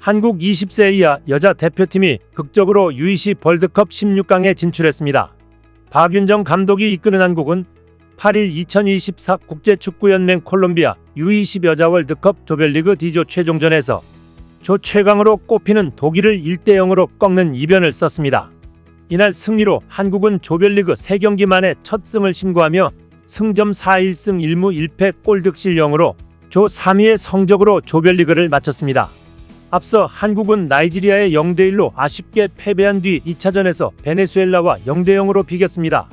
한국 20세 이하 여자 대표팀이 극적으로 UEC 월드컵 16강에 진출했습니다. 박윤정 감독이 이끄는 한국은 8일 2024 국제축구연맹 콜롬비아 U20 여자 월드컵 조별리그 D조 최종전에서 조 최강으로 꼽히는 독일을 1대0으로 꺾는 이변을 썼습니다. 이날 승리로 한국은 조별리그 3경기 만에 첫 승을 신고하며 승점 4-1승 1무 1패 골득실 0으로 조 3위의 성적으로 조별리그를 마쳤습니다. 앞서 한국은 나이지리아에 0대1로 아쉽게 패배한 뒤 2차전에서 베네수엘라와 0대0으로 비겼습니다.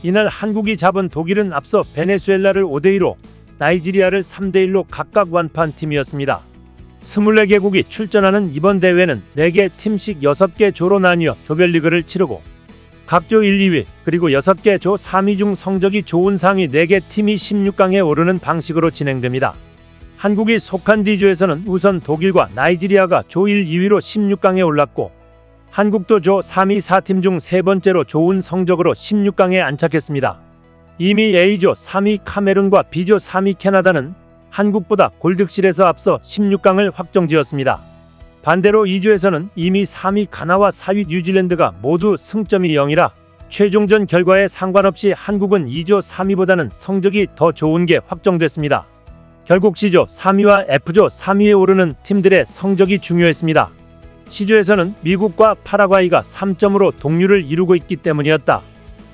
이날 한국이 잡은 독일은 앞서 베네수엘라를 5대2로 나이지리아를 3대1로 각각 완파한 팀이었습니다. 24개국이 출전하는 이번 대회는 4개 팀씩 6개 조로 나뉘어 조별리그를 치르고 각 조 1, 2위 그리고 6개 조 3위 중 성적이 좋은 상위 4개 팀이 16강에 오르는 방식으로 진행됩니다. 한국이 속한 D조에서는 우선 독일과 나이지리아가 조 1, 2위로 16강에 올랐고 한국도 조 3위 4팀 중 세 번째로 좋은 성적으로 16강에 안착했습니다. 이미 A조 3위 카메룬과 B조 3위 캐나다는 한국보다 골득실에서 앞서 16강을 확정지었습니다. 반대로 2조에서는 이미 3위 가나와 4위 뉴질랜드가 모두 승점이 0이라 최종전 결과에 상관없이 한국은 2조 3위보다는 성적이 더 좋은 게 확정됐습니다. 결국 C조 3위와 F조 3위에 오르는 팀들의 성적이 중요했습니다. C조에서는 미국과 파라과이가 3점으로 동률을 이루고 있기 때문이었다.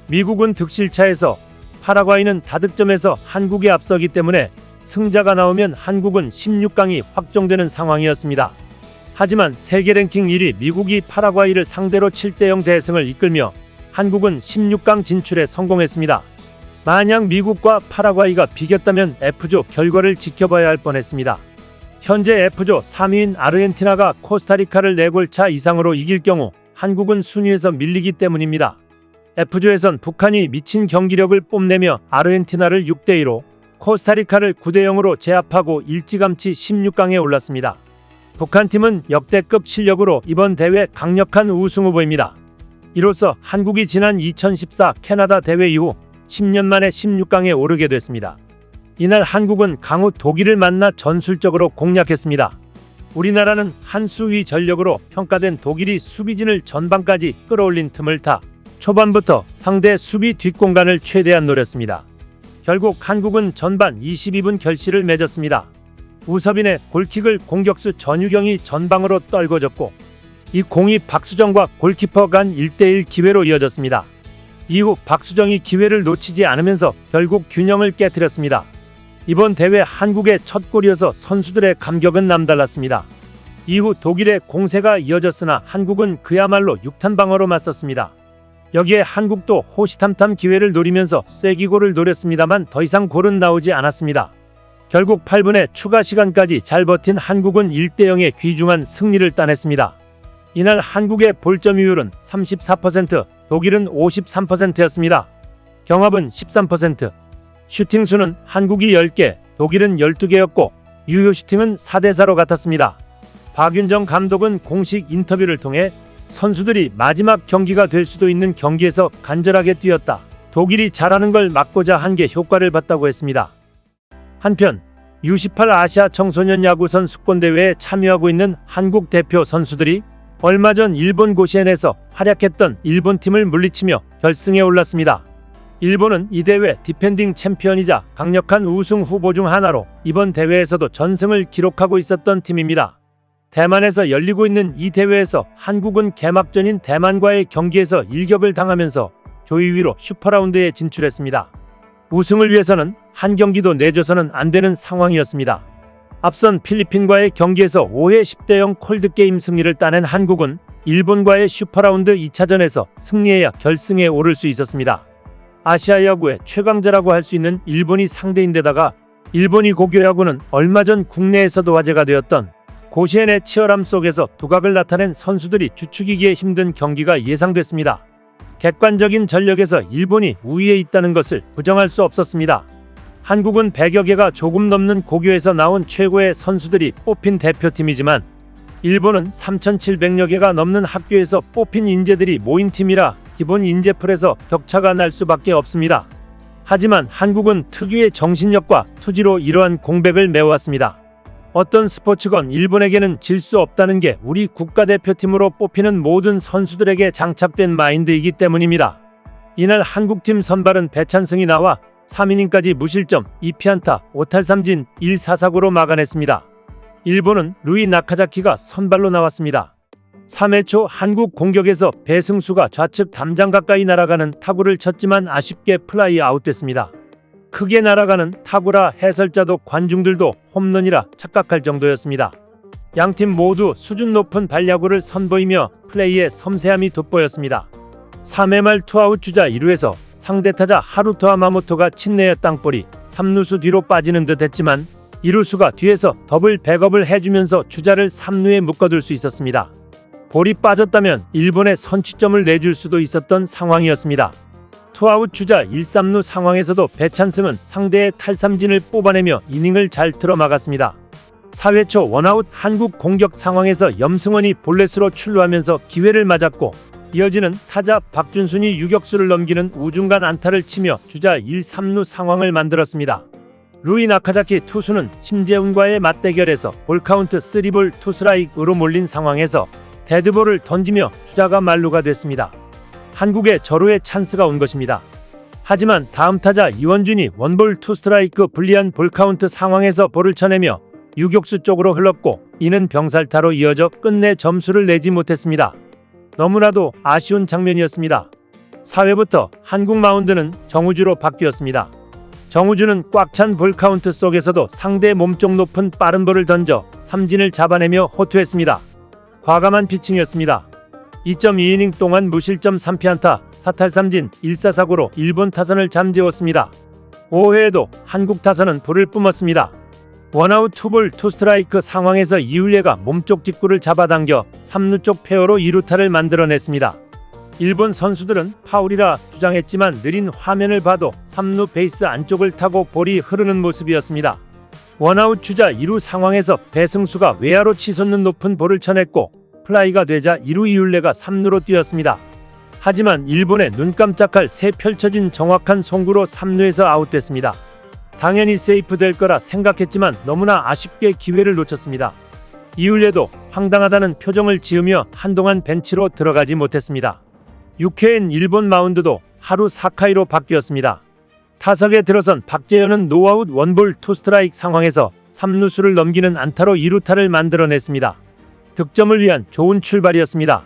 미국은 득실차에서 파라과이는 다득점에서 한국에 앞서기 때문에 승자가 나오면 한국은 16강이 확정되는 상황이었습니다. 하지만 세계 랭킹 1위 미국이 파라과이를 상대로 7대0 대승을 이끌며 한국은 16강 진출에 성공했습니다. 만약 미국과 파라과이가 비겼다면 F조 결과를 지켜봐야 할 뻔했습니다. 현재 F조 3위인 아르헨티나가 코스타리카를 4골차 이상으로 이길 경우 한국은 순위에서 밀리기 때문입니다. F조에선 북한이 미친 경기력을 뽐내며 아르헨티나를 6대2로 코스타리카를 9대0으로 제압하고 일찌감치 16강에 올랐습니다. 북한팀은 역대급 실력으로 이번 대회 강력한 우승 후보입니다. 이로써 한국이 지난 2014 캐나다 대회 이후 10년 만에 16강에 오르게 됐습니다. 이날 한국은 강호 독일을 만나 전술적으로 공략했습니다. 우리나라는 한 수위 전력으로 평가된 독일이 수비진을 전방까지 끌어올린 틈을 타 초반부터 상대 수비 뒷공간을 최대한 노렸습니다. 결국 한국은 전반 22분 결실을 맺었습니다. 우섭인의 골킥을 공격수 전유경이 전방으로 떨궈줬고 이 공이 박수정과 골키퍼 간 1대1 기회로 이어졌습니다. 이후 박수정이 기회를 놓치지 않으면서 결국 균형을 깨뜨렸습니다. 이번 대회 한국의 첫 골이어서 선수들의 감격은 남달랐습니다. 이후 독일의 공세가 이어졌으나 한국은 그야말로 육탄방어로 맞섰습니다. 여기에 한국도 호시탐탐 기회를 노리면서 쐐기골을 노렸습니다만 더 이상 골은 나오지 않았습니다. 결국 8분의 추가 시간까지 잘 버틴 한국은 1대0의 귀중한 승리를 따냈습니다. 이날 한국의 볼점유율은 34%, 독일은 53%였습니다. 경합은 13%, 슈팅수는 한국이 10개, 독일은 12개였고 유효 슈팅은 4대4로 같았습니다. 박윤정 감독은 공식 인터뷰를 통해 선수들이 마지막 경기가 될 수도 있는 경기에서 간절하게 뛰었다. 독일이 잘하는 걸 막고자 한 게 효과를 봤다고 했습니다. 한편 U18 아시아 청소년 야구 선수권대회에 참여하고 있는 한국 대표 선수들이 얼마 전 일본 고시엔에서 활약했던 일본팀을 물리치며 결승에 올랐습니다. 일본은 이 대회 디펜딩 챔피언이자 강력한 우승 후보 중 하나로 이번 대회에서도 전승을 기록하고 있었던 팀입니다. 대만에서 열리고 있는 이 대회에서 한국은 개막전인 대만과의 경기에서 일격을 당하면서 조 2위로 슈퍼라운드에 진출했습니다. 우승을 위해서는 한 경기도 내줘서는 안 되는 상황이었습니다. 앞선 필리핀과의 경기에서 5회 10대0 콜드게임 승리를 따낸 한국은 일본과의 슈퍼라운드 2차전에서 승리해야 결승에 오를 수 있었습니다. 아시아 야구의 최강자라고 할 수 있는 일본이 상대인데다가 일본이 고교 야구는 얼마 전 국내에서도 화제가 되었던 고시엔의 치열함 속에서 두각을 나타낸 선수들이 주축이기에 힘든 경기가 예상됐습니다. 객관적인 전력에서 일본이 우위에 있다는 것을 부정할 수 없었습니다. 한국은 100여 개가 조금 넘는 고교에서 나온 최고의 선수들이 뽑힌 대표팀이지만 일본은 3,700여 개가 넘는 학교에서 뽑힌 인재들이 모인 팀이라 기본 인재풀에서 격차가 날 수밖에 없습니다. 하지만 한국은 특유의 정신력과 투지로 이러한 공백을 메워왔습니다. 어떤 스포츠건 일본에게는 질 수 없다는 게 우리 국가대표팀으로 뽑히는 모든 선수들에게 장착된 마인드이기 때문입니다. 이날 한국팀 선발은 배찬승이 나와 3이닝까지 무실점 2피안타 5탈삼진 1사사구로 막아냈습니다. 일본은 루이 나카자키가 선발로 나왔습니다. 3회 초 한국 공격에서 배승수가 좌측 담장 가까이 날아가는 타구를 쳤지만 아쉽게 플라이 아웃됐습니다. 크게 날아가는 타구라 해설자도 관중들도 홈런이라 착각할 정도였습니다. 양팀 모두 수준 높은 발야구를 선보이며 플레이에 섬세함이 돋보였습니다. 3회 말 투아웃 주자 1루에서 상대타자 하루토 야마모토가 친내어 땅볼이 3루수 뒤로 빠지는 듯 했지만 2루수가 뒤에서 더블 백업을 해주면서 주자를 3루에 묶어둘 수 있었습니다. 볼이 빠졌다면 일본에 선취점을 내줄 수도 있었던 상황이었습니다. 투아웃 주자 1-3루 상황에서도 배찬승은 상대의 탈삼진을 뽑아내며 이닝을 잘 틀어막았습니다. 4회 초 원아웃 한국 공격 상황에서 염승원이 볼넷으로 출루하면서 기회를 맞았고 이어지는 타자 박준순이 유격수를 넘기는 우중간 안타를 치며 주자 1-3루 상황을 만들었습니다. 루이 나카자키 투수는 심재훈과의 맞대결에서 볼카운트 3볼 2스트라이크로 몰린 상황에서 데드볼을 던지며 주자가 만루가 됐습니다. 한국의 절호의 찬스가 온 것입니다. 하지만 다음 타자 이원준이 원볼 2스트라이크 불리한 볼카운트 상황에서 볼을 쳐내며 유격수 쪽으로 흘렀고 이는 병살타로 이어져 끝내 점수를 내지 못했습니다. 너무나도 아쉬운 장면이었습니다. 4회부터 한국 마운드는 정우주로 바뀌었습니다. 정우주는 꽉 찬 볼카운트 속에서도 상대 몸쪽 높은 빠른 볼을 던져 삼진을 잡아내며 호투했습니다. 과감한 피칭이었습니다. 2.2이닝 동안 무실점 3피안타 4탈삼진 1사사구로 일본 타선을 잠재웠습니다. 5회에도 한국 타선은 불을 뿜었습니다. 원아웃 투볼 투스트라이크 상황에서 이울레가 몸쪽 직구를 잡아당겨 3루 쪽 페어로 2루타를 만들어냈습니다. 일본 선수들은 파울이라 주장했지만 느린 화면을 봐도 3루 베이스 안쪽을 타고 볼이 흐르는 모습이었습니다. 원아웃 주자 2루 상황에서 배승수가 외야로 치솟는 높은 볼을 쳐냈고 플라이가 되자 2루 이울레가 3루로 뛰었습니다. 하지만 일본의 눈 깜짝할 새 펼쳐진 정확한 송구로 3루에서 아웃됐습니다. 당연히 세이프 될 거라 생각했지만 너무나 아쉽게 기회를 놓쳤습니다. 이울레도 황당하다는 표정을 지으며 한동안 벤치로 들어가지 못했습니다. 6회엔 일본 마운드도 하루 사카이로 바뀌었습니다. 타석에 들어선 박재현은 노아웃 원볼 투스트라이크 상황에서 3루수를 넘기는 안타로 2루타를 만들어냈습니다. 득점을 위한 좋은 출발이었습니다.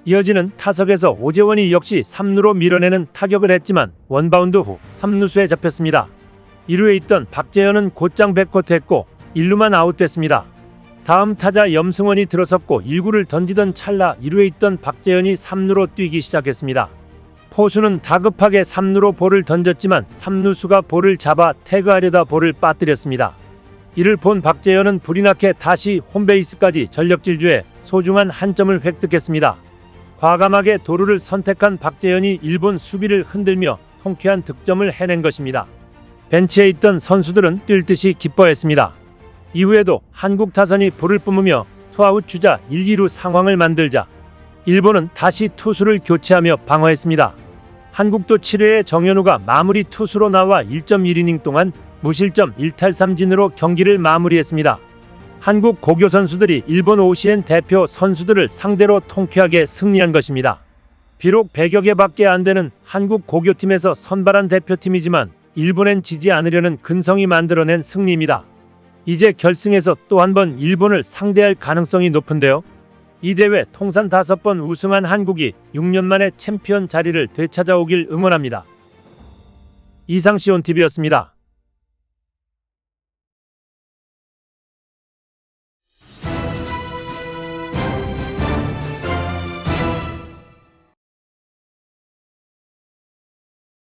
이어지는 타석에서 오재원이 역시 3루로 밀어내는 타격을 했지만 원바운드 후 3루수에 잡혔습니다. 1루에 있던 박재현은 곧장 백코트했고 1루만 아웃됐습니다. 다음 타자 염승원이 들어섰고 1구를 던지던 찰나 2루에 있던 박재현이 3루로 뛰기 시작했습니다. 포수는 다급하게 3루로 볼을 던졌지만 3루수가 볼을 잡아 태그하려다 볼을 빠뜨렸습니다. 이를 본 박재현은 불이 나게 다시 홈베이스까지 전력 질주해 소중한 한 점을 획득했습니다. 과감하게 도루를 선택한 박재현이 일본 수비를 흔들며 통쾌한 득점을 해낸 것입니다. 벤치에 있던 선수들은 뛸 듯이 기뻐했습니다. 이후에도 한국 타선이 불을 뿜으며 투아웃 주자 1, 2루 상황을 만들자 일본은 다시 투수를 교체하며 방어했습니다. 한국도 7회에 정현우가 마무리 투수로 나와 1.1이닝 동안 무실점 1탈삼진으로 경기를 마무리했습니다. 한국 고교 선수들이 일본 오시엔 대표 선수들을 상대로 통쾌하게 승리한 것입니다. 비록 100여 개밖에 안 되는 한국 고교팀에서 선발한 대표팀이지만 일본엔 지지 않으려는 근성이 만들어낸 승리입니다. 이제 결승에서 또 한 번 일본을 상대할 가능성이 높은데요. 이 대회 통산 5번 우승한 한국이 6년 만에 챔피언 자리를 되찾아오길 응원합니다. 이상 시온TV였습니다.